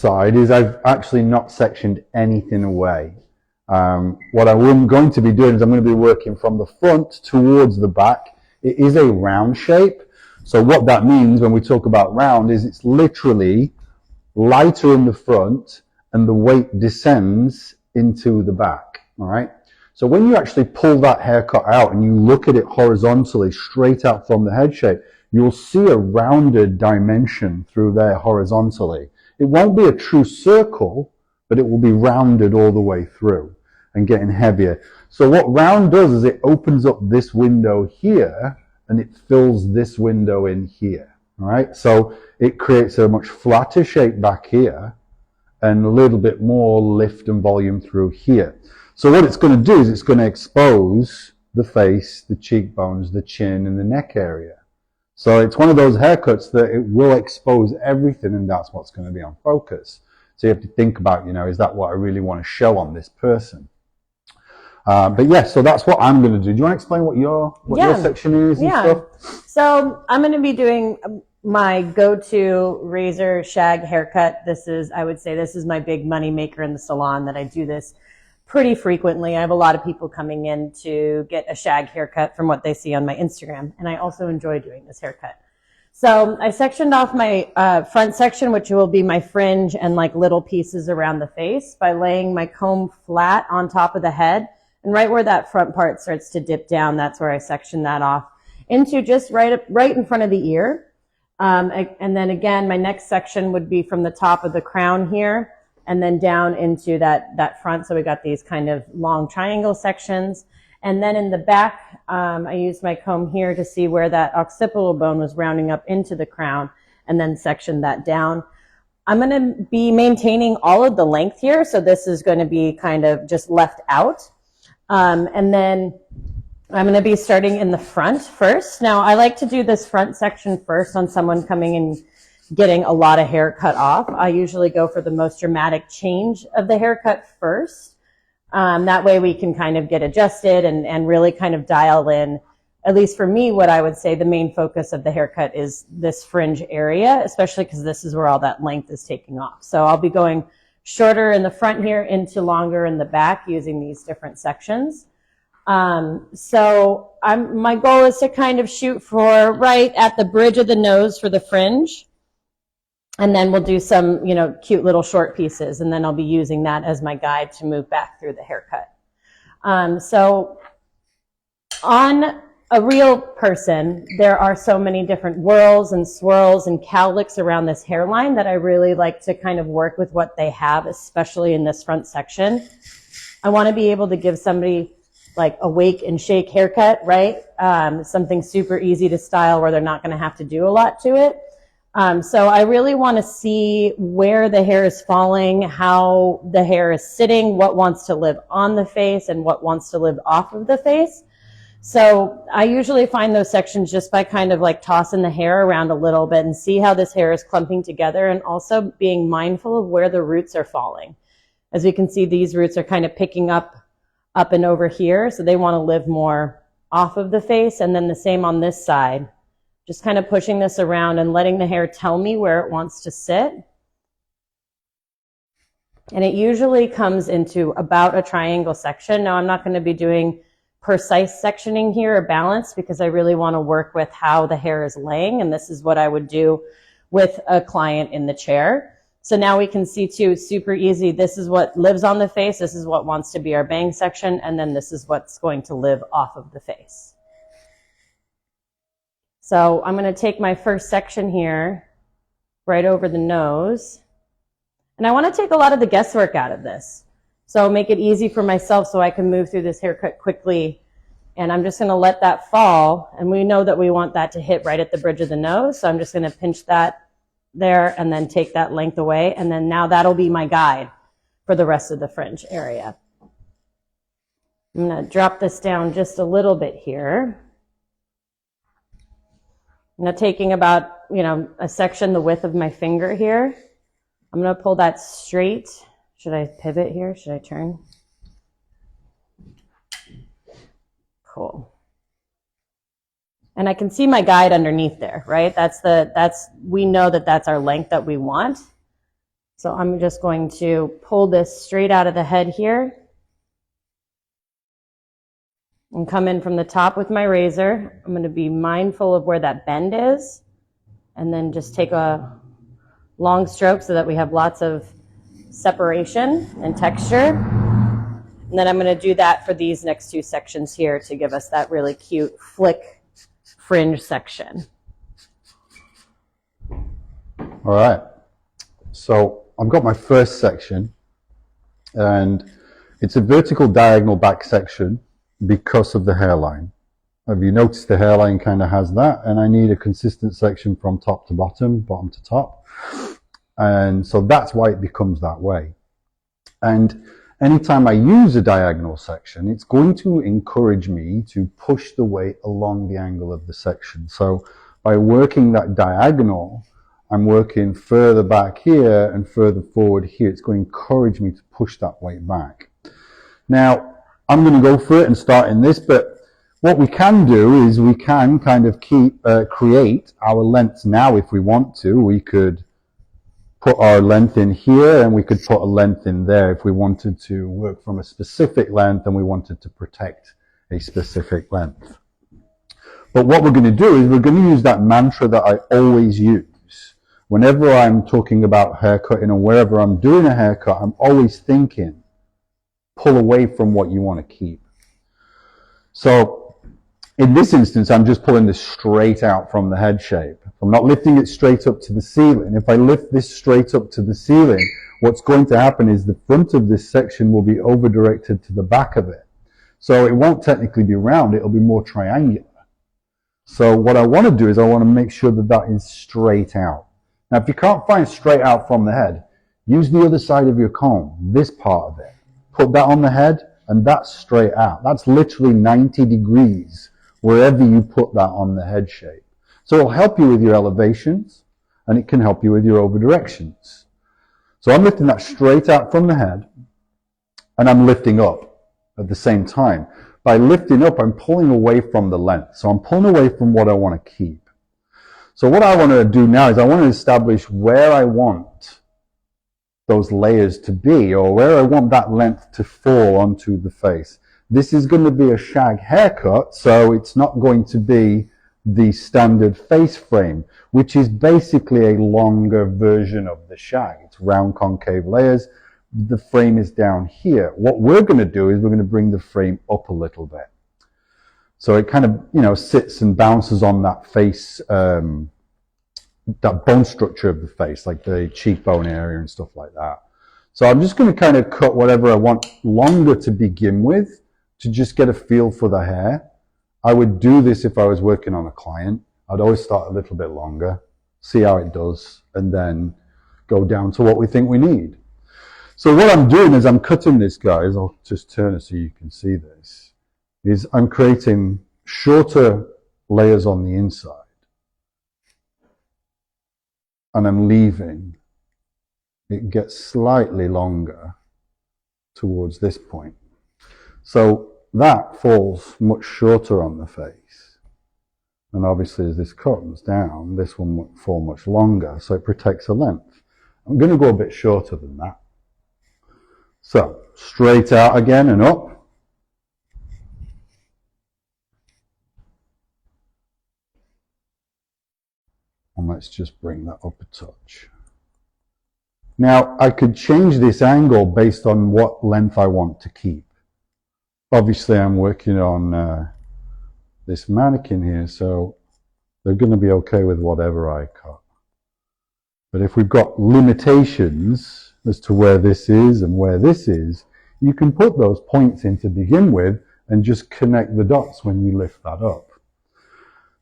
side is I've actually not sectioned anything away. What I'm going to be doing is I'm going to be working from the front towards the back. It is a round shape. So what that means when we talk about round is it's literally lighter in the front and the weight descends into the back. All right. So when you actually pull that haircut out and you look at it horizontally, straight out from the head shape, you'll see a rounded dimension through there horizontally. It won't be a true circle, but it will be rounded all the way through and getting heavier. So what round does is it opens up this window here and it fills this window in here. All right. So it creates a much flatter shape back here and a little bit more lift and volume through here. So what it's going to do is it's going to expose the face, the cheekbones, the chin, and the neck area. So it's one of those haircuts that it will expose everything, and that's what's going to be on focus. So you have to think about, is that what I really want to show on this person? But yeah, so that's what I'm going to do. Do you want to explain what your section is and stuff? So I'm going to be doing my go-to razor shag haircut. I would say this is my big money maker in the salon, that I do this pretty frequently. I have a lot of people coming in to get a shag haircut from what they see on my Instagram, and I also enjoy doing this haircut. So I sectioned off my front section, which will be my fringe and like little pieces around the face, by laying my comb flat on top of the head, and right where that front part starts to dip down, that's where I section that off into just right in front of the ear. And then again, my next section would be from the top of the crown here and then down into that front. So we got these kind of long triangle sections. And then in the back, I used my comb here to see where that occipital bone was rounding up into the crown, and then section that down. I'm going to be maintaining all of the length here. So this is going to be kind of just left out. And then I'm going to be starting in the front first. Now, I like to do this front section first on someone coming in getting a lot of hair cut off. I usually go for the most dramatic change of the haircut first. That way we can kind of get adjusted and really kind of dial in, at least for me, what I would say the main focus of the haircut is this fringe area, especially because this is where all that length is taking off. So I'll be going shorter in the front here into longer in the back using these different sections. So my goal is to kind of shoot for right at the bridge of the nose for the fringe. And then we'll do some, cute little short pieces. And then I'll be using that as my guide to move back through the haircut. So on a real person, there are so many different whirls and swirls and cowlicks around this hairline that I really like to kind of work with what they have, especially in this front section. I want to be able to give somebody like a wake and shake haircut, right? Something super easy to style where they're not going to have to do a lot to it. So I really want to see where the hair is falling, how the hair is sitting, what wants to live on the face and what wants to live off of the face. So I usually find those sections just by kind of like tossing the hair around a little bit and see how this hair is clumping together, and also being mindful of where the roots are falling. As we can see, these roots are kind of picking up and over here, so they want to live more off of the face, and then the same on this side. Just kind of pushing this around and letting the hair tell me where it wants to sit. And it usually comes into about a triangle section. Now, I'm not going to be doing precise sectioning here or balance, because I really want to work with how the hair is laying, and this is what I would do with a client in the chair. So now we can see too, super easy. This is what lives on the face. This is what wants to be our bang section. And then this is what's going to live off of the face. So I'm going to take my first section here, right over the nose. And I want to take a lot of the guesswork out of this. So make it easy for myself so I can move through this haircut quickly. And I'm just going to let that fall. And we know that we want that to hit right at the bridge of the nose. So I'm just going to pinch that there and then take that length away. And then now that'll be my guide for the rest of the fringe area. I'm going to drop this down just a little bit here. Now taking about, a section the width of my finger here. I'm going to pull that straight. Should I pivot here? Should I turn? Cool. And I can see my guide underneath there, right? We know that that's our length that we want. So I'm just going to pull this straight out of the head here and come in from the top with my razor. I'm going to be mindful of where that bend is, and then just take a long stroke so that we have lots of separation and texture. And then I'm going to do that for these next two sections here to give us that really cute flick fringe section. All right. So I've got my first section, and it's a vertical diagonal back section because of the hairline. Have you noticed the hairline kind of has that? And I need a consistent section from top to bottom, bottom to top. And so that's why it becomes that way. And anytime I use a diagonal section, it's going to encourage me to push the weight along the angle of the section. So by working that diagonal, I'm working further back here and further forward here. It's going to encourage me to push that weight back. Now, I'm going to go for it and start in this, but what we can do is we can kind of create our lengths now if we want to. We could put our length in here and we could put a length in there if we wanted to work from a specific length and we wanted to protect a specific length. But what we're going to do is we're going to use that mantra that I always use. Whenever I'm talking about haircutting or wherever I'm doing a haircut, I'm always thinking, pull away from what you want to keep. So in this instance, I'm just pulling this straight out from the head shape. I'm not lifting it straight up to the ceiling. If I lift this straight up to the ceiling, what's going to happen is the front of this section will be over-directed to the back of it. So it won't technically be round, it'll be more triangular. So what I want to do is I want to make sure that that is straight out. Now, if you can't find straight out from the head, use the other side of your comb, this part of it. Put that on the head, and that's straight out. That's literally 90 degrees wherever you put that on the head shape. So it'll help you with your elevations, and it can help you with your over directions. So I'm lifting that straight out from the head, and I'm lifting up at the same time. By lifting up, I'm pulling away from the length. So I'm pulling away from what I want to keep. So what I want to do now is I want to establish where I want those layers to be, or where I want that length to fall onto the face. This is going to be a shag haircut, so it's not going to be the standard face frame, which is basically a longer version of the shag. It's round concave layers. The frame is down here. What we're going to do is we're going to bring the frame up a little bit. So it kind of, sits and bounces on that face, that bone structure of the face, like the cheekbone area and stuff like that. So I'm just going to kind of cut whatever I want longer to begin with to just get a feel for the hair. I would do this if I was working on a client. I'd always start a little bit longer, see how it does, and then go down to what we think we need. So what I'm doing is I'm cutting this, guys. I'll just turn it so you can see this. Is I'm creating shorter layers on the inside. And I'm leaving it gets slightly longer towards this point. So that falls much shorter on the face. And obviously as this comes down, this one will fall much longer, so it protects the length. I'm going to go a bit shorter than that. So straight out again and up. And let's just bring that up a touch. Now, I could change this angle based on what length I want to keep. Obviously, I'm working on this mannequin here, so they're going to be okay with whatever I cut. But if we've got limitations as to where this is and where this is, you can put those points in to begin with and just connect the dots when you lift that up.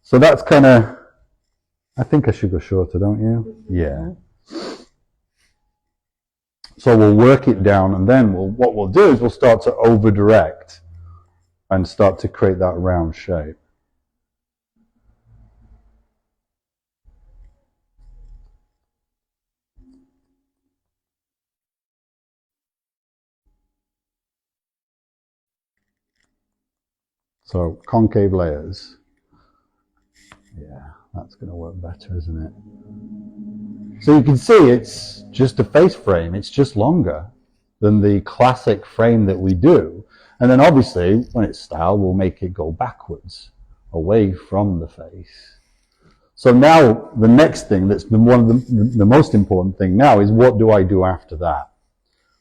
So that's kind of, I think I should go shorter, don't you? Yeah. So we'll work it down, and then what we'll do is we'll start to over direct and start to create that round shape. So concave layers. Yeah, that's going to work better, isn't it? So you can see it's just a face frame. It's just longer than the classic frame that we do. And then obviously, when it's styled, we'll make it go backwards, away from the face. So now the next thing, that's one of the most important thing now, is what do I do after that?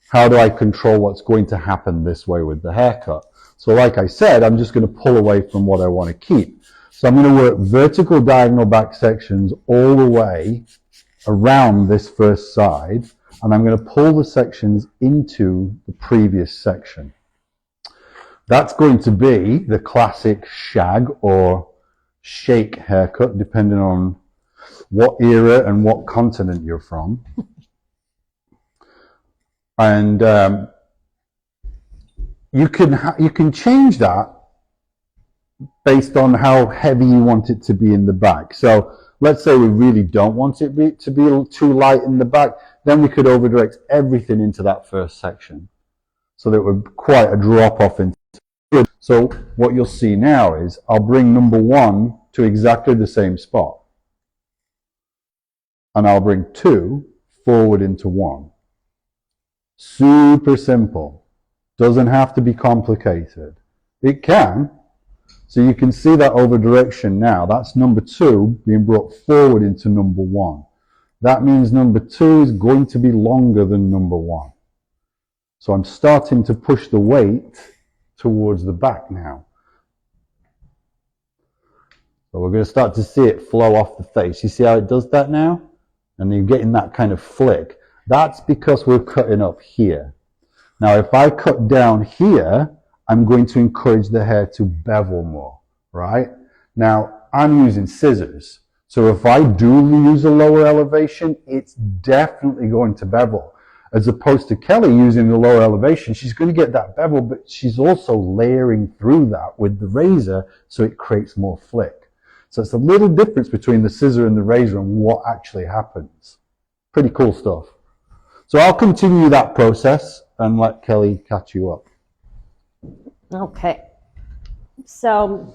How do I control what's going to happen this way with the haircut? So like I said, I'm just going to pull away from what I want to keep. So I'm going to work vertical diagonal back sections all the way around this first side, and I'm going to pull the sections into the previous section. That's going to be the classic shag or shake haircut, depending on what era and what continent you're from. And you can change that based on how heavy you want it to be in the back. So let's say we really don't want it to be too light in the back, then we could over-direct everything into that first section. So that would quite a drop off into it. So what you'll see now is I'll bring number 1 to exactly the same spot. And I'll bring 2 forward into 1. Super simple. Doesn't have to be complicated. It can. So you can see that over direction now. That's number 2 being brought forward into number 1. That means number 2 is going to be longer than number 1. So I'm starting to push the weight towards the back now. So we're going to start to see it flow off the face. You see how it does that now? And you're getting that kind of flick. That's because we're cutting up here. Now if I cut down here, I'm going to encourage the hair to bevel more, right? Now I'm using scissors. So if I do use a lower elevation, it's definitely going to bevel. As opposed to Kelly using the lower elevation, she's going to get that bevel, but she's also layering through that with the razor so it creates more flick. So it's a little difference between the scissor and the razor and what actually happens. Pretty cool stuff. So I'll continue that process and let Kelly catch you up. Okay. So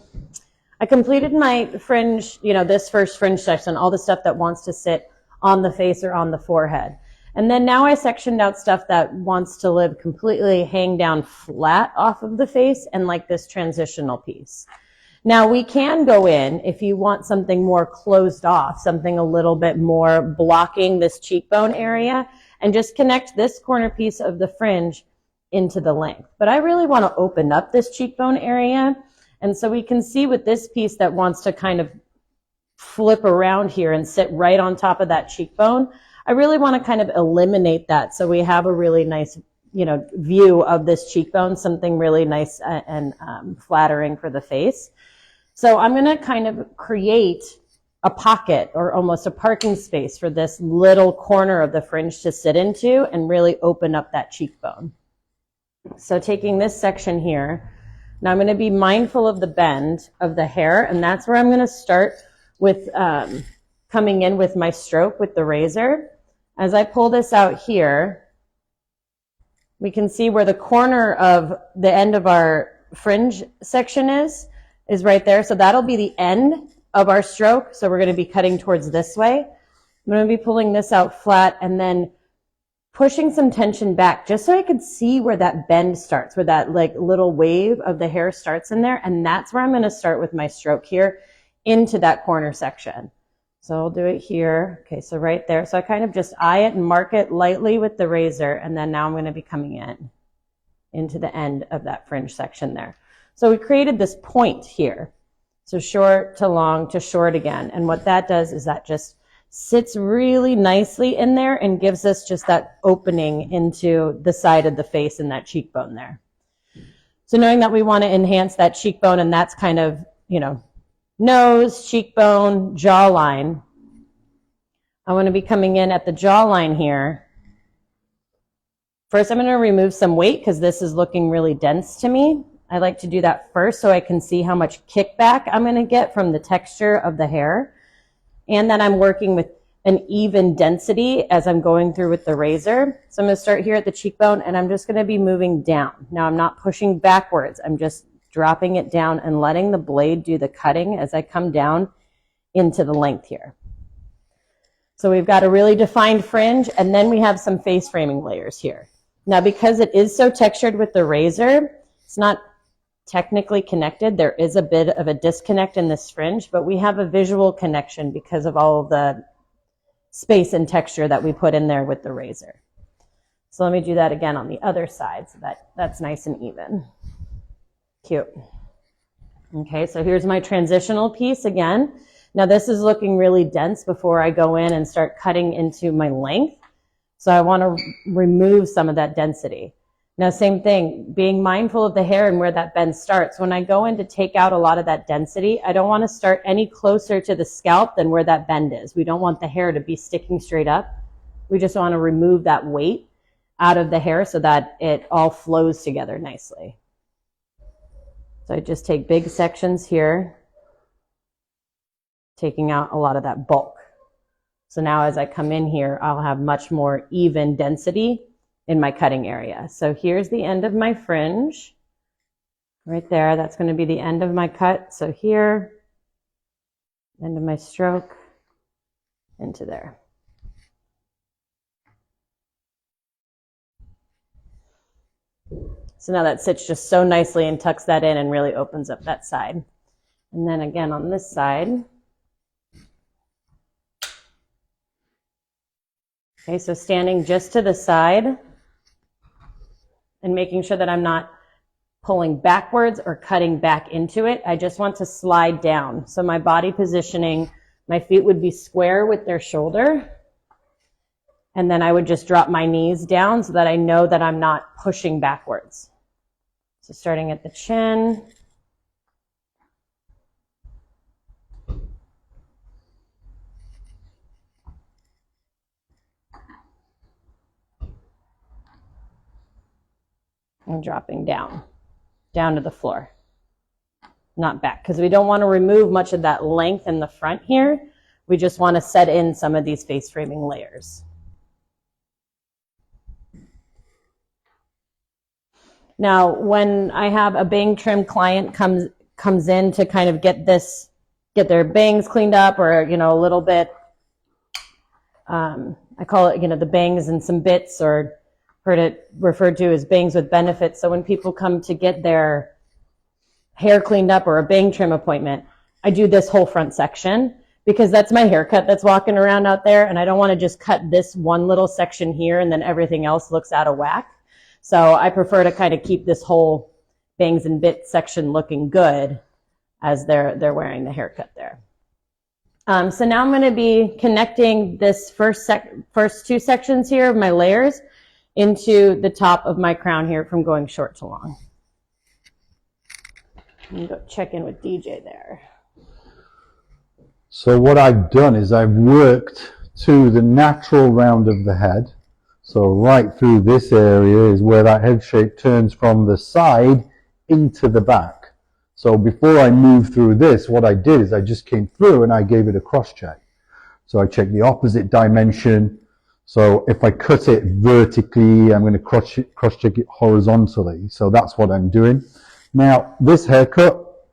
I completed my fringe, this first fringe section, all the stuff that wants to sit on the face or on the forehead. And then now I sectioned out stuff that wants to live completely hang down flat off of the face and like this transitional piece. Now we can go in if you want something more closed off, something a little bit more blocking this cheekbone area, and just connect this corner piece of the fringe into the length. But I really want to open up this cheekbone area. And so we can see with this piece that wants to kind of flip around here and sit right on top of that cheekbone, I really want to kind of eliminate that so we have a really nice, view of this cheekbone, something really nice and flattering for the face. So I'm going to kind of create a pocket or almost a parking space for this little corner of the fringe to sit into and really open up that cheekbone. So taking this section here, now I'm going to be mindful of the bend of the hair, and that's where I'm going to start with coming in with my stroke with the razor. As I pull this out here, we can see where the corner of the end of our fringe section is right there. So that'll be the end of our stroke. So we're going to be cutting towards this way. I'm going to be pulling this out flat and then pushing some tension back just so I could see where that bend starts, where that like little wave of the hair starts in there. And that's where I'm going to start with my stroke here into that corner section. So I'll do it here. Okay, so right there. So I kind of just eye it and mark it lightly with the razor. And then now I'm going to be coming into the end of that fringe section there. So we created this point here. So short to long to short again. And what that does is that just sits really nicely in there and gives us just that opening into the side of the face and that cheekbone there. So knowing that we want to enhance that cheekbone, and that's kind of, nose, cheekbone, jawline. I want to be coming in at the jawline here. First, I'm going to remove some weight because this is looking really dense to me. I like to do that first so I can see how much kickback I'm going to get from the texture of the hair. And then I'm working with an even density as I'm going through with the razor. So I'm going to start here at the cheekbone and I'm just going to be moving down. Now I'm not pushing backwards. I'm just dropping it down and letting the blade do the cutting as I come down into the length here. So we've got a really defined fringe, and then we have some face framing layers here. Now, because it is so textured with the razor, it's not technically connected. There is a bit of a disconnect in this fringe, but we have a visual connection because of all of the space and texture that we put in there with the razor. So let me do that again on the other side so that's nice and even. Cute. Okay, so here's my transitional piece again. Now this is looking really dense before I go in and start cutting into my length. So I want to remove some of that density. Now same thing, being mindful of the hair and where that bend starts. When I go in to take out a lot of that density, I don't want to start any closer to the scalp than where that bend is. We don't want the hair to be sticking straight up. We just want to remove that weight out of the hair so that it all flows together nicely. So I just take big sections here, taking out a lot of that bulk. So now as I come in here, I'll have much more even density in my cutting area. So here's the end of my fringe. Right there, that's going to be the end of my cut. So here, end of my stroke, into there. So now that sits just so nicely and tucks that in and really opens up that side. And then again on this side. Okay, so standing just to the side and making sure that I'm not pulling backwards or cutting back into it. I just want to slide down. So my body positioning, my feet would be square with their shoulder. And then I would just drop my knees down so that I know that I'm not pushing backwards. So starting at the chin. And dropping down to the floor, not back, because we don't want to remove much of that length in the front here. We just want to set in some of these face framing layers. Now, when I have a bang trim client comes in to kind of get their bangs cleaned up, or a little bit, I call it the bangs and some bits, or heard it referred to as bangs with benefits. So when people come to get their hair cleaned up or a bang trim appointment, I do this whole front section because that's my haircut that's walking around out there, and I don't want to just cut this one little section here and then everything else looks out of whack. So I prefer to kind of keep this whole bangs and bits section looking good as they're wearing the haircut there. So now I'm going to be connecting this first two sections here of my layers into the top of my crown here from going short to long. I'm going to go check in with DJ there. So what I've done is I've worked to the natural round of the head. So right through this area is where that head shape turns from the side into the back. So before I moved through this, what I did is I just came through and I gave it a cross check. So I checked the opposite dimension. So if I cut it vertically, I'm going to cross check it horizontally. So that's what I'm doing. Now, this haircut,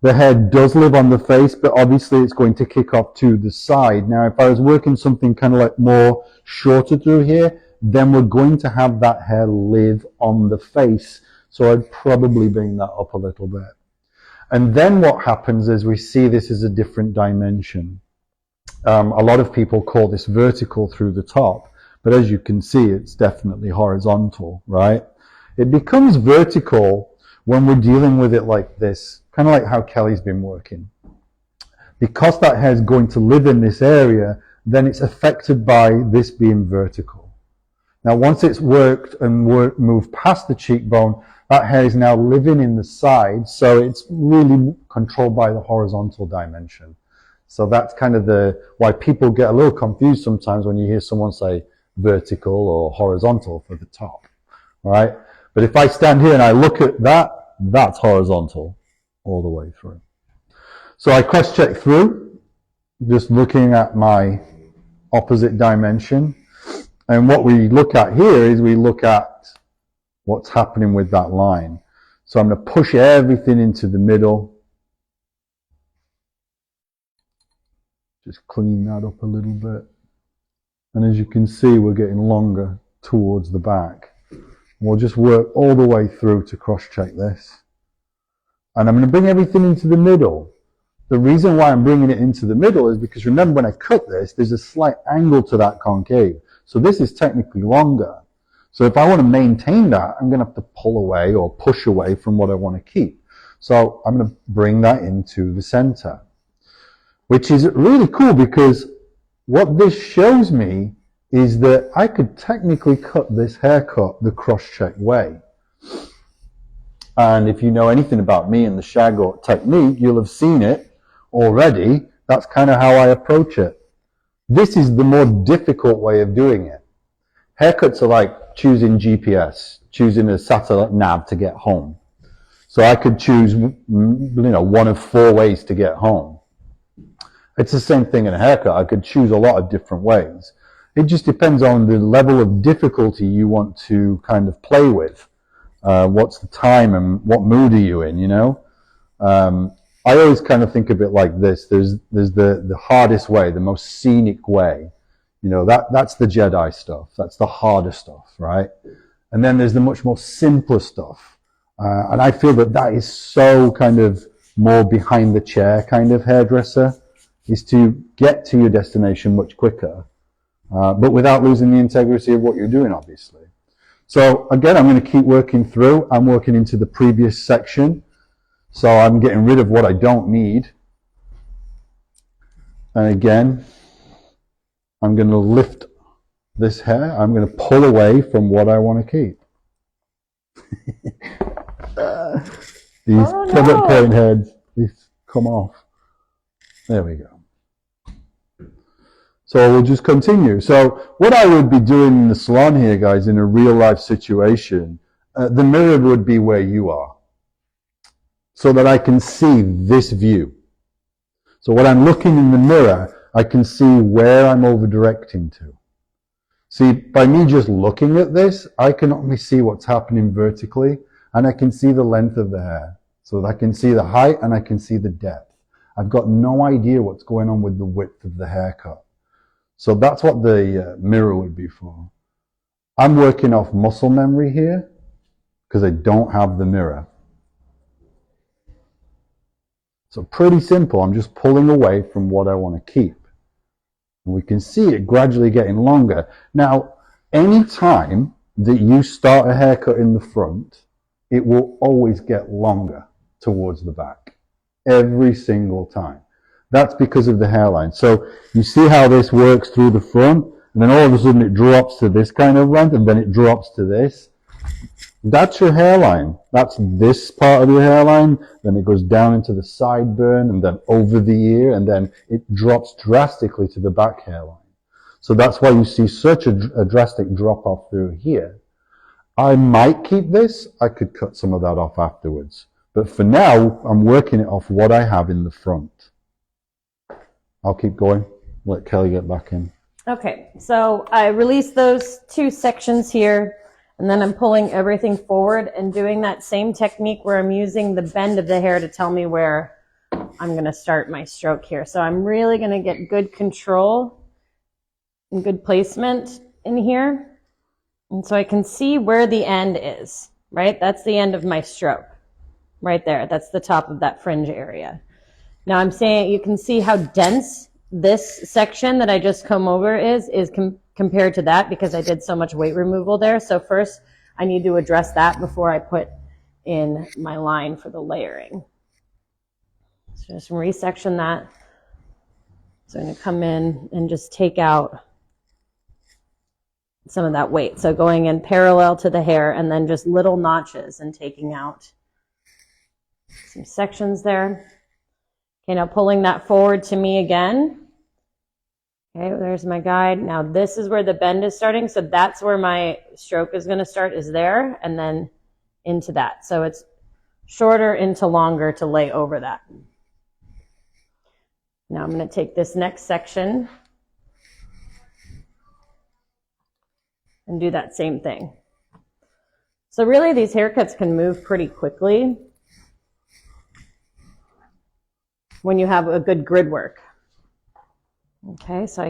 the head does live on the face, but obviously it's going to kick off to the side. Now, if I was working something kind of like more shorter through here, then we're going to have that hair live on the face. So I'd probably bring that up a little bit. And then what happens is we see this as a different dimension. A lot of people call this vertical through the top, but as you can see, it's definitely horizontal, right? It becomes vertical when we're dealing with it like this, kind of like how Kelly's been working. Because that hair is going to live in this area, then it's affected by this being vertical. Now, once it's worked and moved past the cheekbone, that hair is now living in the side, so it's really controlled by the horizontal dimension. So that's kind of why people get a little confused sometimes when you hear someone say vertical or horizontal for the top, right? But if I stand here and I look at that, that's horizontal all the way through. So I cross-check through, just looking at my opposite dimension. And what we look at here is we look at what's happening with that line. So I'm going to push everything into the middle. Just clean that up a little bit. And as you can see, we're getting longer towards the back. We'll just work all the way through to cross-check this. And I'm going to bring everything into the middle. The reason why I'm bringing it into the middle is because remember when I cut this, there's a slight angle to that concave. So this is technically longer. So if I want to maintain that, I'm going to have to pull away or push away from what I want to keep. So I'm going to bring that into the center, which is really cool because what this shows me is that I could technically cut this haircut the cross-check way. And if you know anything about me and the shag technique, you'll have seen it already. That's kind of how I approach it. This is the more difficult way of doing it. Haircuts are like choosing GPS, choosing a satellite nav to get home. So I could choose, one of 4 ways to get home. It's the same thing in a haircut. I could choose a lot of different ways. It just depends on the level of difficulty you want to kind of play with. What's the time and what mood are you in, I always kind of think of it like this. There's the hardest way, the most scenic way. That's the Jedi stuff. That's the harder stuff, right? And then there's the much more simpler stuff. And I feel that is so kind of more behind the chair kind of hairdresser, is to get to your destination much quicker, but without losing the integrity of what you're doing, obviously. So again, I'm going to keep working through. I'm working into the previous section. So I'm getting rid of what I don't need. And again, I'm going to lift this hair. I'm going to pull away from what I want to keep. These pivot point heads, these come off. There we go. So we'll just continue. So what I would be doing in the salon here, guys, in a real life situation, the mirror would be where you are, so that I can see this view. So when I'm looking in the mirror, I can see where I'm over directing to. See, by me just looking at this, I can only see what's happening vertically, and I can see the length of the hair. So I can see the height and I can see the depth. I've got no idea what's going on with the width of the haircut. So that's what the mirror would be for. I'm working off muscle memory here because I don't have the mirror. So pretty simple. I'm just pulling away from what I want to keep. And we can see it gradually getting longer. Now, any time that you start a haircut in the front, it will always get longer towards the back. Every single time. That's because of the hairline. So you see how this works through the front, and then all of a sudden it drops to this kind of length, and then it drops to this. That's your hairline. That's this part of your hairline. Then it goes down into the sideburn, and then over the ear, and then it drops drastically to the back hairline. So that's why you see such a drastic drop off through here. I might keep this. I could cut some of that off afterwards. But for now, I'm working it off what I have in the front. I'll keep going. Let Kelly get back in. Okay, so I released those 2 sections here, and then I'm pulling everything forward and doing that same technique where I'm using the bend of the hair to tell me where I'm going to start my stroke here. So I'm really going to get good control and good placement in here. And so I can see where the end is, right? That's the end of my stroke right there. That's the top of that fringe area. Now I'm saying you can see how dense this section that I just come over is compared to that because I did so much weight removal there. So first I need to address that before I put in my line for the layering. So just resection that. So I'm going to come in and just take out some of that weight. So going in parallel to the hair and then just little notches and taking out some sections there. Okay, now pulling that forward to me again. Okay, there's my guide. Now this is where the bend is starting. So that's where my stroke is going to start, is there, and then into that. So it's shorter into longer to lay over that. Now I'm going to take this next section and do that same thing. So really these haircuts can move pretty quickly when you have a good grid work. Okay, so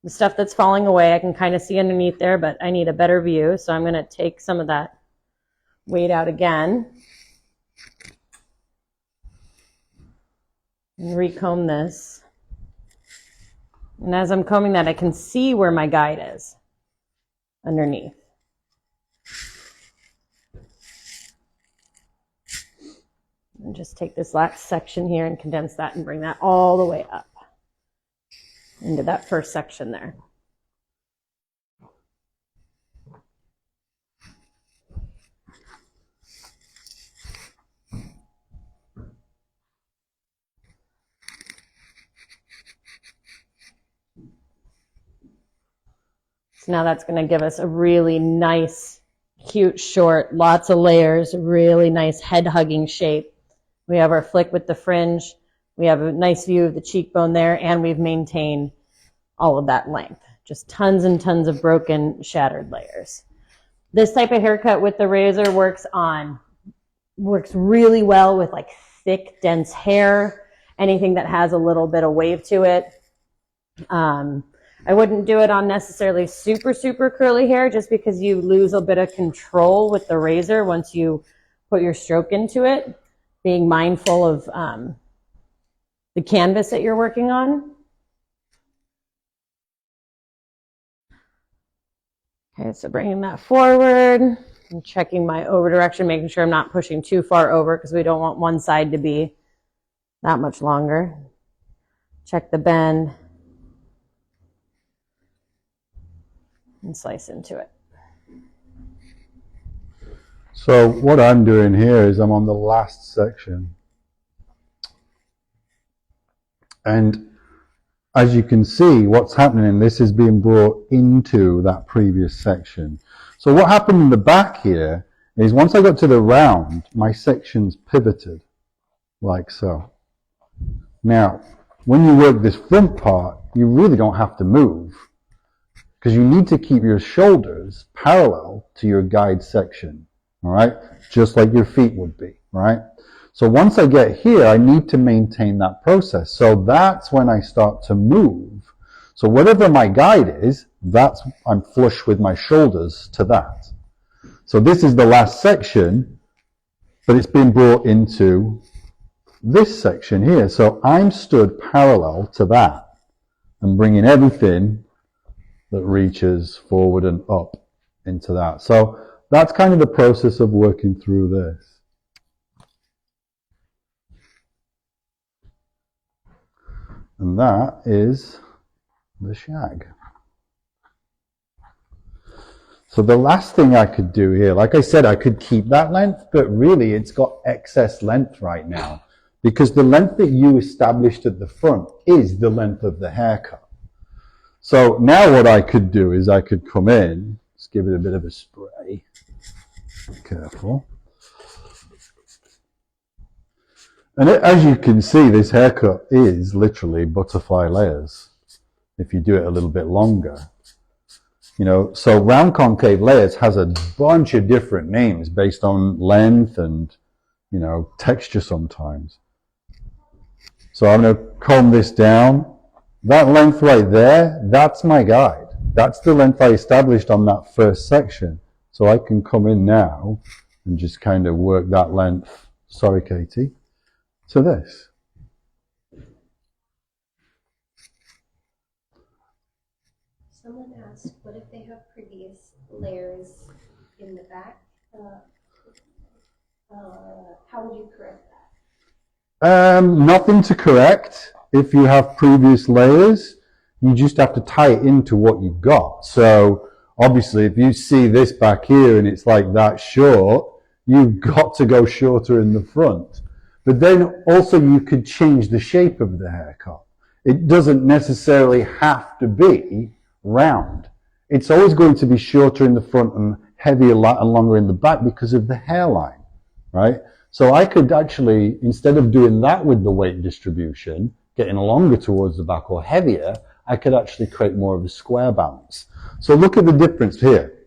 the stuff that's falling away, I can kind of see underneath there, but I need a better view. So I'm going to take some of that weight out again and recomb this. And as I'm combing that, I can see where my guide is underneath. And just take this last section here and condense that and bring that all the way up into that first section there. So now that's going to give us a really nice, cute short, lots of layers, really nice head-hugging shape. We have our flick with the fringe. We have a nice view of the cheekbone there, and we've maintained all of that length. Just tons and tons of broken, shattered layers. This type of haircut with the razor works really well with like thick, dense hair, anything that has a little bit of wave to it. I wouldn't do it on necessarily super, super curly hair just because you lose a bit of control with the razor once you put your stroke into it, being mindful of the canvas that you're working on. Okay, so bringing that forward and checking my over direction, making sure I'm not pushing too far over because we don't want one side to be that much longer. Check the bend and slice into it. So what I'm doing here is I'm on the last section. And as you can see, what's happening, this is being brought into that previous section. So what happened in the back here is once I got to the round, my section's pivoted, like so. Now, when you work this front part, you really don't have to move, because you need to keep your shoulders parallel to your guide section, all right? Just like your feet would be, right? So once I get here, I need to maintain that process. So that's when I start to move. So whatever my guide is, I'm flush with my shoulders to that. So this is the last section, but it's been brought into this section here. So I'm stood parallel to that and bringing everything that reaches forward and up into that. So that's kind of the process of working through this. And that is the shag. So the last thing I could do here, like I said, I could keep that length, but really it's got excess length right now because the length that you established at the front is the length of the haircut. So now what I could do is I could come in, just give it a bit of a spray. Careful. And as you can see, this haircut is literally butterfly layers if you do it a little bit longer. You know, so round concave layers has a bunch of different names based on length and, you know, texture sometimes. So I'm going to comb this down. That length right there, that's my guide. That's the length I established on that first section. So I can come in now and just kind of work that length, sorry Katie, to this. Someone asked, what if they have previous layers in the back? How would you correct that? Nothing to correct. If you have previous layers, you just have to tie it into what you've got. So obviously if you see this back here and it's like that short, you've got to go shorter in the front. But then also you could change the shape of the haircut. It doesn't necessarily have to be round. It's always going to be shorter in the front and heavier and longer in the back because of the hairline, right? So I could actually, instead of doing that with the weight distribution, getting longer towards the back or heavier, I could actually create more of a square balance. So look at the difference here.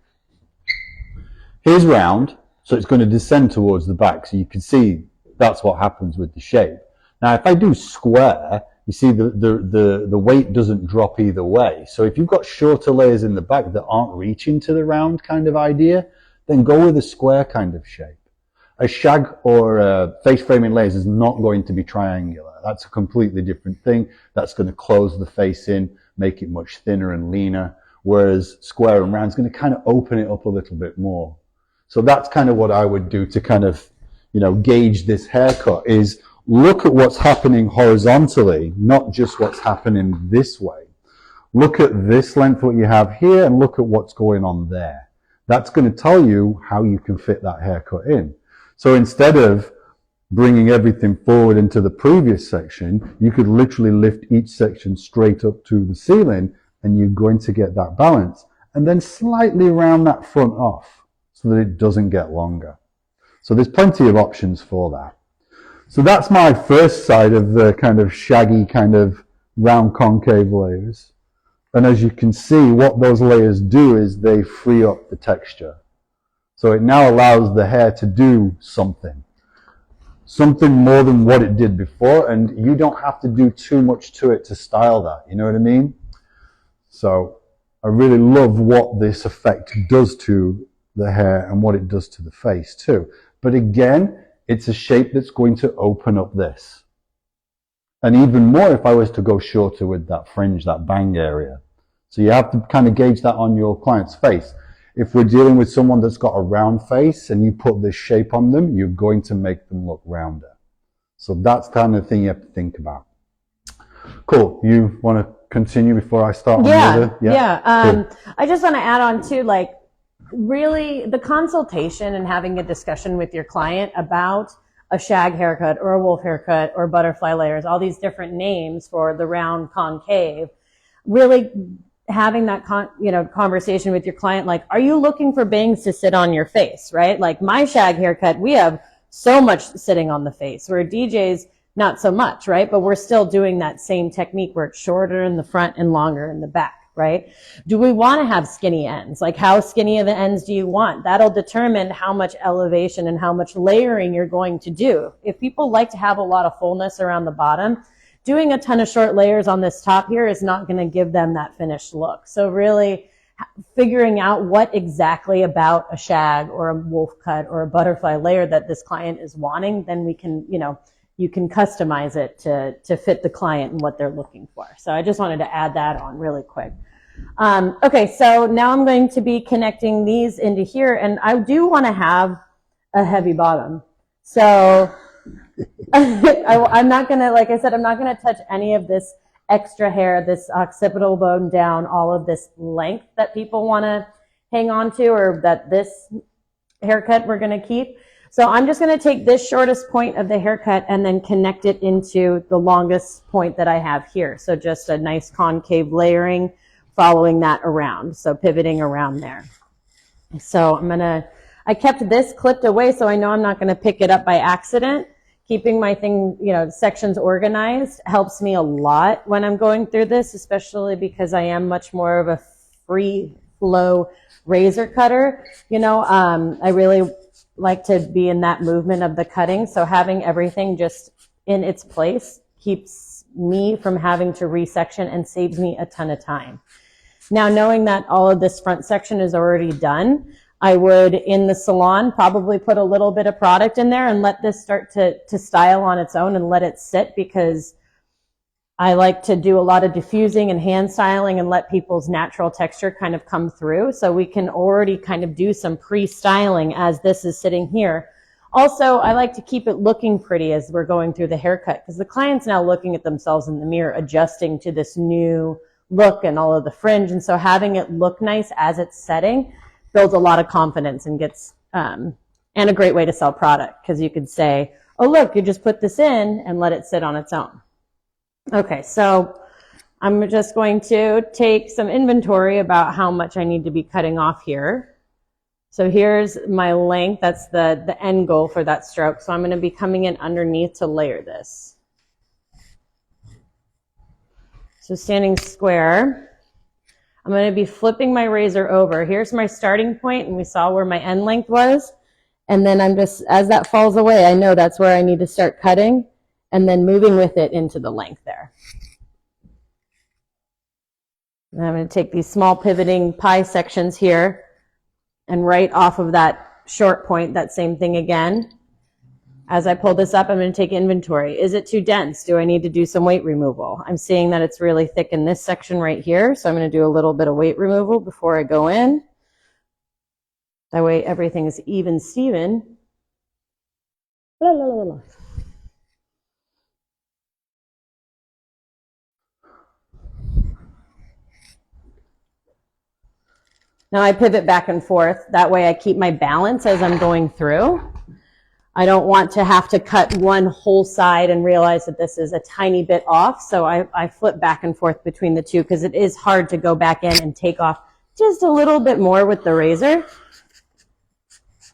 Here's round, so it's going to descend towards the back. So you can see that's what happens with the shape. Now, if I do square, you see the weight doesn't drop either way. So if you've got shorter layers in the back that aren't reaching to the round kind of idea, then go with a square kind of shape. A shag or a face framing layers is not going to be triangular. That's a completely different thing. That's going to close the face in, make it much thinner and leaner, whereas square and round is going to kind of open it up a little bit more. So that's kind of what I would do to kind of, gauge this haircut, is look at what's happening horizontally, not just what's happening this way. Look at this length, what you have here, and look at what's going on there. That's going to tell you how you can fit that haircut in. So instead of bringing everything forward into the previous section, you could literally lift each section straight up to the ceiling, and you're going to get that balance. And then slightly round that front off so that it doesn't get longer. So there's plenty of options for that. So that's my first side of the kind of shaggy kind of round concave layers. And as you can see, what those layers do is they free up the texture. So it now allows the hair to do something more than what it did before, and you don't have to do too much to it to style that, you know what I mean? So I really love what this effect does to the hair and what it does to the face too. But again, it's a shape that's going to open up this. And even more if I was to go shorter with that fringe, that bang area. So you have to kind of gauge that on your client's face. If we're dealing with someone that's got a round face and you put this shape on them, you're going to make them look rounder. So that's the kind of thing you have to think about. Cool. You want to continue before I start on the other? Yeah. I just want to add on to, like, really the consultation and having a discussion with your client about a shag haircut or a wolf haircut or butterfly layers, all these different names for the round concave, really having that conversation with your client, like, are you looking for bangs to sit on your face, right? Like my shag haircut, we have so much sitting on the face, where DJ's not so much, right? But we're still doing that same technique where it's shorter in the front and longer in the back, right? Do we want to have skinny ends? Like, how skinny of the ends do you want? That'll determine how much elevation and how much layering you're going to do. If people like to have a lot of fullness around the bottom, doing a ton of short layers on this top here is not going to give them that finished look. So really figuring out what exactly about a shag or a wolf cut or a butterfly layer that this client is wanting, then we can, you can customize it to fit the client and what they're looking for. So I just wanted to add that on really quick. Okay, so now I'm going to be connecting these into here, and I do want to have a heavy bottom. So I'm not going to, like I said, I'm not going to touch any of this extra hair, this occipital bone down, all of this length that people want to hang on to, or that this haircut we're going to keep. So I'm just going to take this shortest point of the haircut and then connect it into the longest point that I have here. So just a nice concave layering, following that around. So pivoting around there. So I kept this clipped away so I know I'm not going to pick it up by accident. Keeping my sections organized helps me a lot when I'm going through this, especially because I am much more of a free flow razor cutter. I really like to be in that movement of the cutting. So having everything just in its place keeps me from having to resection and saves me a ton of time. Now, knowing that all of this front section is already done, I would, in the salon, probably put a little bit of product in there and let this start to style on its own and let it sit, because I like to do a lot of diffusing and hand styling and let people's natural texture kind of come through. So we can already kind of do some pre-styling as this is sitting here. Also, I like to keep it looking pretty as we're going through the haircut, because the client's now looking at themselves in the mirror, adjusting to this new look and all of the fringe. And so having it look nice as it's setting builds a lot of confidence and gets, and a great way to sell product, because you could say, oh, look, you just put this in and let it sit on its own. Okay, so I'm just going to take some inventory about how much I need to be cutting off here. So here's my length. That's the end goal for that stroke. So I'm going to be coming in underneath to layer this. So standing square, I'm going to be flipping my razor over. Here's my starting point, and we saw where my end length was. And then I'm just, as that falls away, I know that's where I need to start cutting. and then moving with it into the length there. And I'm going to take these small pivoting pie sections here and right off of that short point, that same thing again. As I pull this up, I'm going to take inventory. Is it too dense? Do I need to do some weight removal? I'm seeing that it's really thick in this section right here, so I'm going to do a little bit of weight removal before I go in. That way everything is even Steven. La, la, la, la. Now I pivot back and forth. That way I keep my balance as I'm going through. I don't want to have to cut one whole side and realize that this is a tiny bit off. So I flip back and forth between the two because it is hard to go back in and take off just a little bit more with the razor.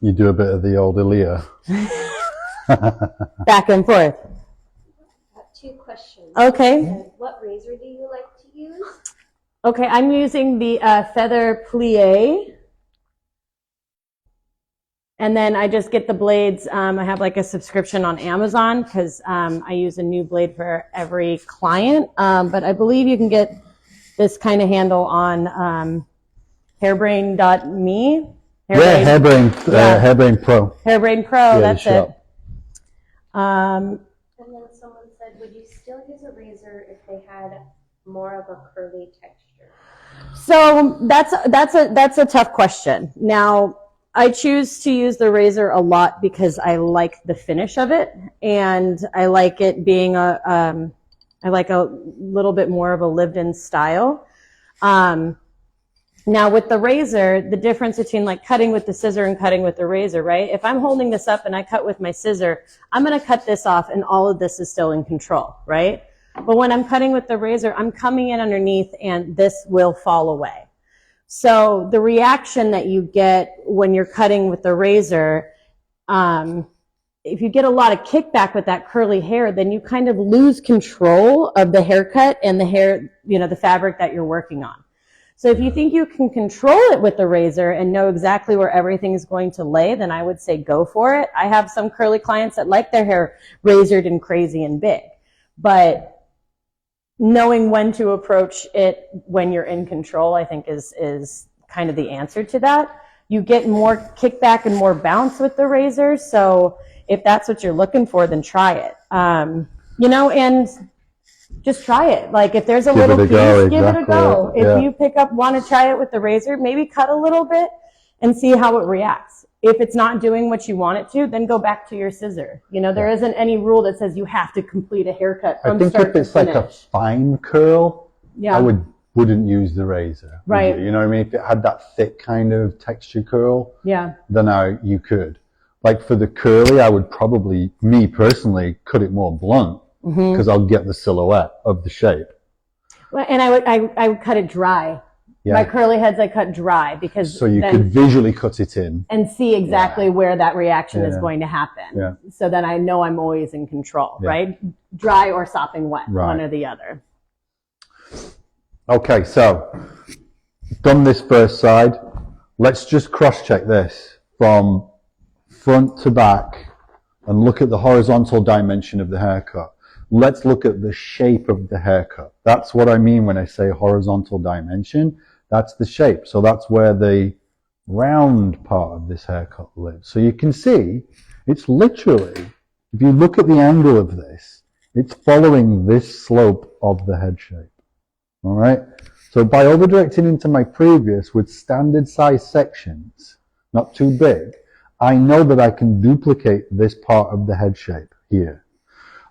You do a bit of the old Aaliyah. Back and forth. I have 2 questions. Okay. What razor do you like to use? Okay, I'm using the Feather Plie. And then I just get the blades. I have like a subscription on Amazon because I use a new blade for every client. But I believe you can get this kind of handle on hairbrain.me. Hairbrain Pro. Hairbrain Pro, Yeah, that's it. And then someone said, would you still use a razor if they had more of a curly texture? So that's a tough question. Now, I choose to use the razor a lot because I like the finish of it, and I like it being I like a little bit more of a lived-in style. Now with the razor, the difference between like cutting with the scissor and cutting with the razor, right? If I'm holding this up and I cut with my scissor, I'm going to cut this off and all of this is still in control, right? But when I'm cutting with the razor, I'm coming in underneath and this will fall away. So the reaction that you get when you're cutting with the razor, if you get a lot of kickback with that curly hair, then you kind of lose control of the haircut and the hair, you know, the fabric that you're working on. So if you think you can control it with the razor and know exactly where everything is going to lay, then I would say go for it. I have some curly clients that like their hair razored and crazy and big, but knowing when to approach it when you're in control, I think is kind of the answer to that. You get more kickback and more bounce with the razor. So if that's what you're looking for, then try it. You know, and just try it. Like if there's a little piece, give it a go. If you want to try it with the razor, maybe cut a little bit and see how it reacts. If it's not doing what you want it to, then go back to your scissor. You know, there isn't any rule that says you have to complete a haircut from start to finish. I think if it's like a fine curl, I wouldn't use the razor. Right. You know what I mean? If it had that thick kind of texture curl, then you could. Like for the curly, I would probably, me personally, cut it more blunt because I'll get the silhouette of the shape. Well, and I would cut it dry. Yeah. My curly heads I cut dry because so you could visually cut it in and see exactly where that reaction is going to happen. Yeah. So then I know I'm always in control, right? Dry or sopping wet, one or the other. Okay, so done this first side. Let's just cross-check this from front to back and look at the horizontal dimension of the haircut. Let's look at the shape of the haircut. That's what I mean when I say horizontal dimension. That's the shape. So that's where the round part of this haircut lives. So you can see it's literally, if you look at the angle of this, it's following this slope of the head shape. All right. So by over directing into my previous with standard size sections, not too big, I know that I can duplicate this part of the head shape here.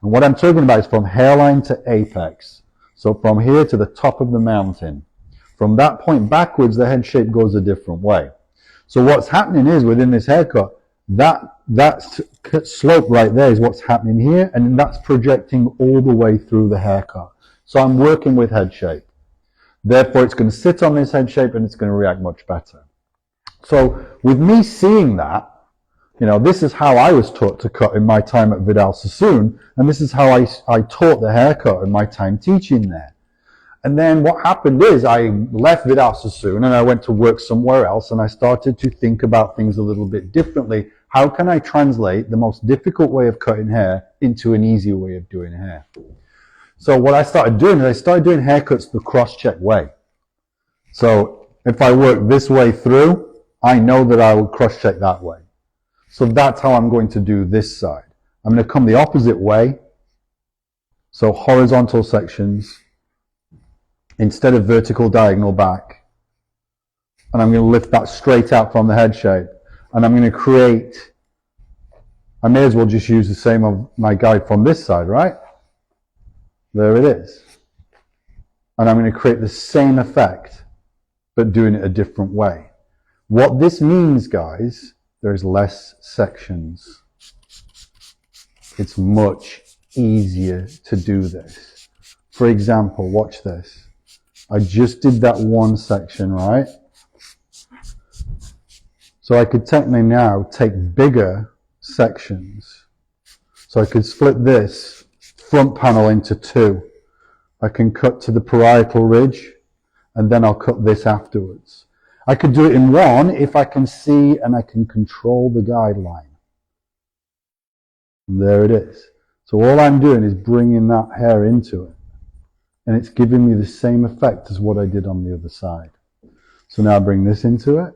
And what I'm talking about is from hairline to apex. So from here to the top of the mountain. From that point backwards, the head shape goes a different way. So what's happening is within this haircut, that slope right there is what's happening here, and that's projecting all the way through the haircut. So I'm working with head shape. Therefore, it's going to sit on this head shape and it's going to react much better. So with me seeing that, you know, this is how I was taught to cut in my time at Vidal Sassoon, and this is how I taught the haircut in my time teaching there. And then what happened is I left Vidal Sassoon and I went to work somewhere else, and I started to think about things a little bit differently, how can I translate the most difficult way of cutting hair into an easy way of doing hair? So what I started doing is I started doing haircuts the cross-check way. So if I work this way through, I know that I will cross-check that way. So that's how I'm going to do this side. I'm going to come the opposite way. So horizontal sections instead of vertical diagonal back. And I'm going to lift that straight out from the head shape. And I'm going to create, I may as well just use the same of my guide from this side, right? There it is. And I'm going to create the same effect, but doing it a different way. What this means, guys, there's less sections. It's much easier to do this. For example, watch this. I just did that one section, right? So I could technically now take bigger sections. So I could split this front panel into two. I can cut to the parietal ridge, and then I'll cut this afterwards. I could do it in one if I can see and I can control the guideline. And there it is. So all I'm doing is bringing that hair into it. And it's giving me the same effect as what I did on the other side. So now I bring this into it.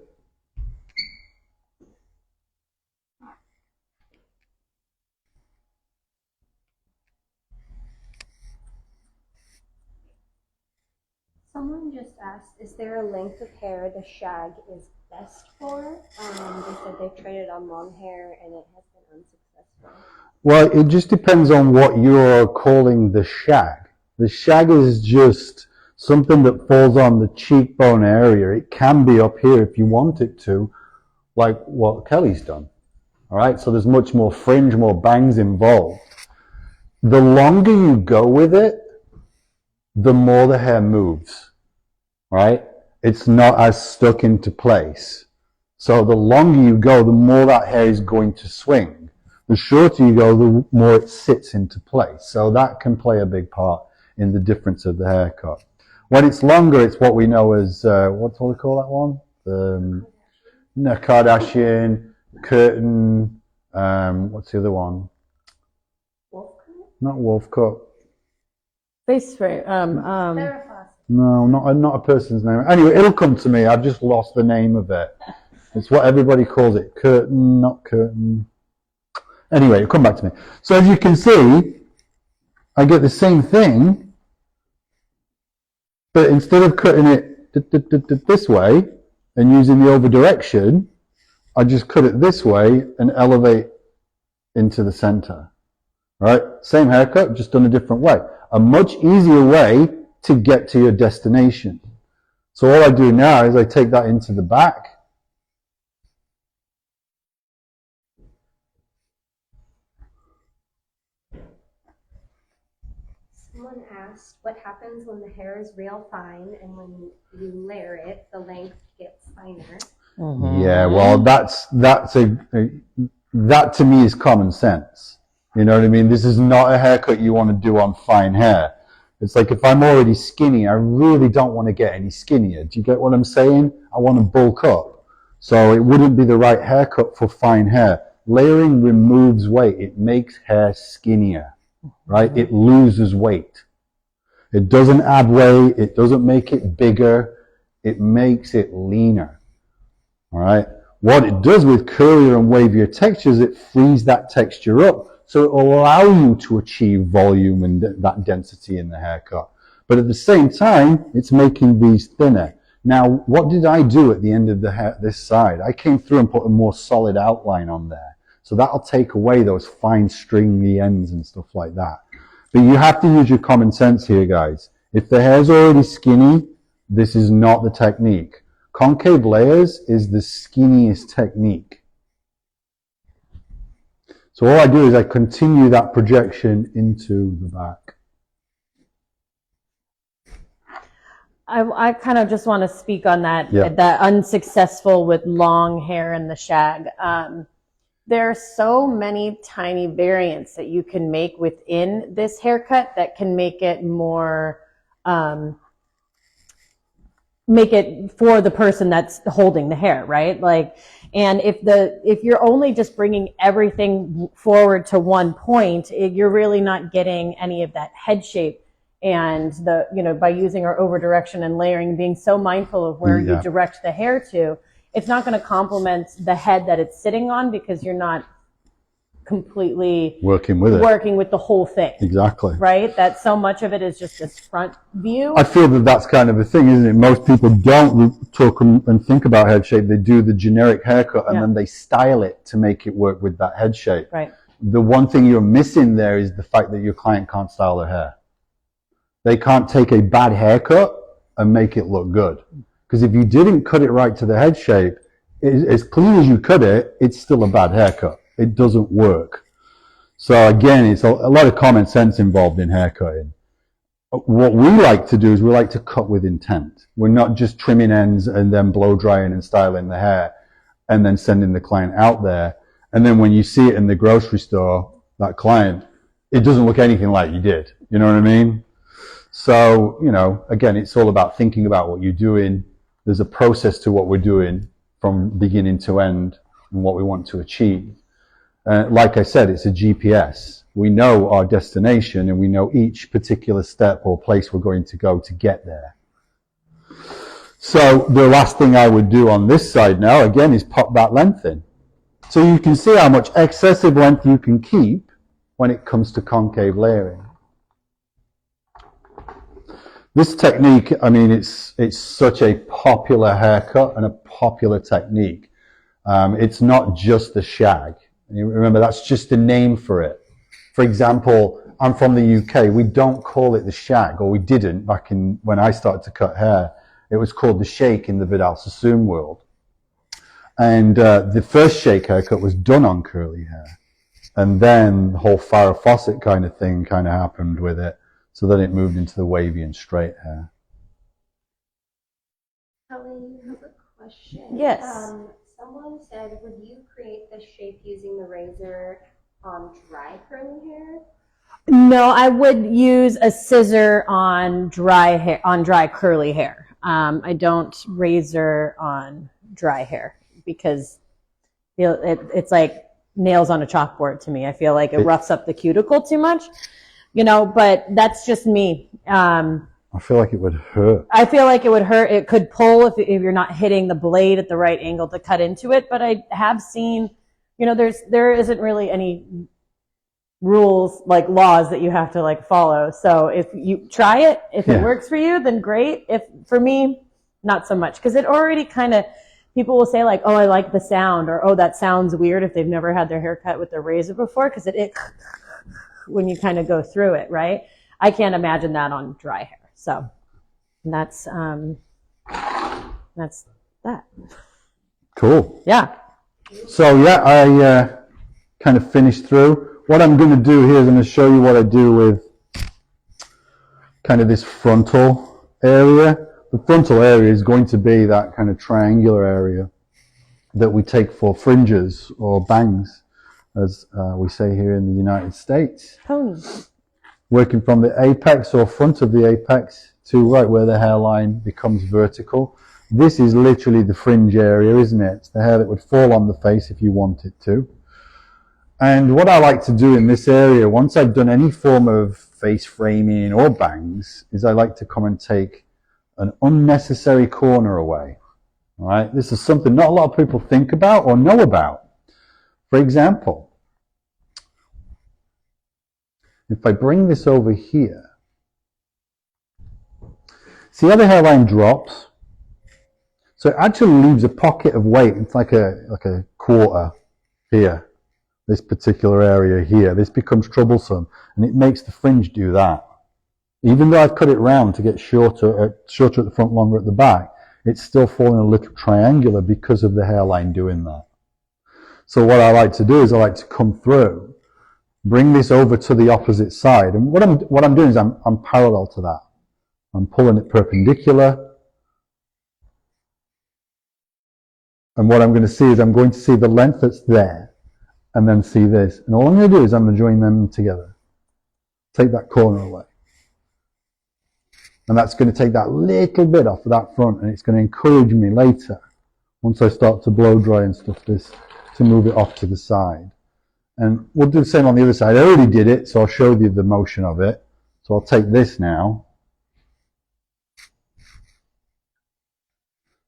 Someone just asked, is there a length of hair the shag is best for? They said they've tried it on long hair and it has been unsuccessful. Well, it just depends on what you're calling the shag. The shag is just something that falls on the cheekbone area. It can be up here if you want it to, like what Kelly's done. All right, so there's much more fringe, more bangs involved. The longer you go with it, the more the hair moves, right? It's not as stuck into place. So the longer you go, the more that hair is going to swing. The shorter you go, the more it sits into place. So that can play a big part in the difference of the haircut. When it's longer, it's what we know as, what do we call that one? The Kardashian, curtain, what's the other one? Wolf cut? Not wolf cut. Face frame. No, not a person's name. Anyway, it'll come to me. I've just lost the name of it. It's what everybody calls it. Curtain, not curtain. Anyway, it'll come back to me. So as you can see, I get the same thing, but instead of cutting it this way and using the over direction, I just cut it this way and elevate into the center. Right? Same haircut, just done a different way. A much easier way to get to your destination. So all I do now is I take that into the back. Someone asked, what happens when the hair is real fine and when you layer it, the length gets finer? Mm-hmm. Yeah, well, that to me is common sense. You know what I mean? This is not a haircut you want to do on fine hair. It's like if I'm already skinny, I really don't want to get any skinnier. Do you get what I'm saying? I want to bulk up. So it wouldn't be the right haircut for fine hair. Layering removes weight. It makes hair skinnier, right? It loses weight. It doesn't add weight. It doesn't make it bigger. It makes it leaner, all right? What it does with curlier and wavier textures, it frees that texture up. So it will allow you to achieve volume and that density in the haircut. But at the same time, it's making these thinner. Now, what did I do at the end of this side? I came through and put a more solid outline on there. So that'll take away those fine stringy ends and stuff like that. But you have to use your common sense here, guys. If the hair's already skinny, this is not the technique. Concave layers is the skinniest technique. So all I do is I continue that projection into the back. I kind of just want to speak on that, Yeah. that unsuccessful with long hair in the shag. There are so many tiny variants that you can make within this haircut that can make it more make it for the person that's holding the hair, right? Like, and if you're only just bringing everything forward to one point, you're really not getting any of that head shape. And by using our over direction and layering, being so mindful of where you direct the hair to, it's not going to complement the head that it's sitting on, because you're not completely working with the whole thing. Exactly. Right? That so much of it is just this front view. I feel that that's kind of a thing, isn't it? Most people don't talk and think about head shape. They do the generic haircut and then they style it to make it work with that head shape. Right. The one thing you're missing there is the fact that your client can't style their hair. They can't take a bad haircut and make it look good. Because if you didn't cut it right to the head shape, as clean as you cut it, it's still a bad haircut. It doesn't work. So again, it's a lot of common sense involved in haircutting. What we like to do is we like to cut with intent. We're not just trimming ends and then blow drying and styling the hair and then sending the client out there. And then when you see it in the grocery store, that client, it doesn't look anything like you did. You know what I mean? So, again, it's all about thinking about what you're doing. There's a process to what we're doing from beginning to end and what we want to achieve. Like I said, it's a GPS. We know our destination and we know each particular step or place we're going to go to get there. So the last thing I would do on this side now, again, is pop that length in. So you can see how much excessive length you can keep when it comes to concave layering. This technique, I mean, it's such a popular haircut and a popular technique. It's not just the shag. You remember, that's just a name for it. For example, I'm from the UK. We don't call it the shag, or we didn't back when I started to cut hair. It was called the shake in the Vidal Sassoon world. And the first shake haircut was done on curly hair. And then the whole Farrah Fawcett kind of thing kind of happened with it. So then it moved into the wavy and straight hair. Helen, I have a question. Yes. Someone said, would you create the shape using the razor on dry curly hair? No, I would use a scissor on dry hair, on dry curly hair. I don't razor on dry hair because it's like nails on a chalkboard to me. I feel like it roughs up the cuticle too much, but that's just me. I feel like it would hurt. I feel like it would hurt. It could pull if you're not hitting the blade at the right angle to cut into it. But I have seen, there isn't really any rules, like laws that you have to follow. So if you try it, if it works for you, then great. If for me, not so much, because it already kind of, people will say oh, I like the sound, or oh, that sounds weird if they've never had their hair cut with a razor before, because it when you kind of go through it, right? I can't imagine that on dry hair. So that's that. Cool. Yeah. So I kind of finished through. What I'm going to do here is I'm going to show you what I do with kind of this frontal area. The frontal area is going to be that kind of triangular area that we take for fringes or bangs, as we say here in the United States. Ponies. Working from the apex or front of the apex to right where the hairline becomes vertical. This is literally the fringe area, isn't it? It's the hair that would fall on the face if you want it to. And what I like to do in this area, once I've done any form of face framing or bangs, is I like to come and take an unnecessary corner away. All right? This is something not a lot of people think about or know about. For example, if I bring this over here, see how the hairline drops? So it actually leaves a pocket of weight. It's like a quarter here, this particular area here. This becomes troublesome, and it makes the fringe do that. Even though I've cut it round to get shorter at the front, longer at the back, it's still falling a little triangular because of the hairline doing that. So what I like to do is I like to come through, bring this over to the opposite side, and what I'm doing is I'm parallel to that. I'm pulling it perpendicular, and what I'm going to see is I'm going to see the length that's there, and then see this, and all I'm going to do is I'm going to join them together. Take that corner away. And that's going to take that little bit off of that front, and it's going to encourage me later, once I start to blow dry and stuff this, to move it off to the side. And we'll do the same on the other side. I already did it, so I'll show you the motion of it. So I'll take this now,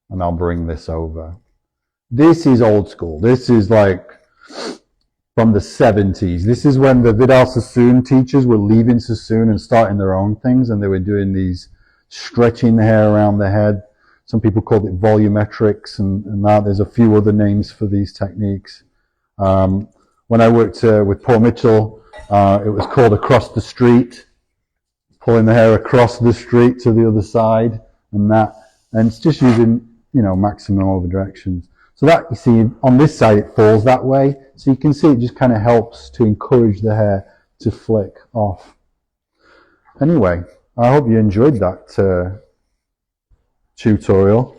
and I'll bring this over. This is old school. This is like from the 70s. This is when the Vidal Sassoon teachers were leaving Sassoon and starting their own things, and they were doing these stretching the hair around the head. Some people called it volumetrics, and that. There's a few other names for these techniques. When I worked with Paul Mitchell, it was called across the street, pulling the hair across the street to the other side, and that. And it's just using, maximum over directions. So that, you see, on this side it falls that way. So you can see it just kind of helps to encourage the hair to flick off. Anyway, I hope you enjoyed that tutorial.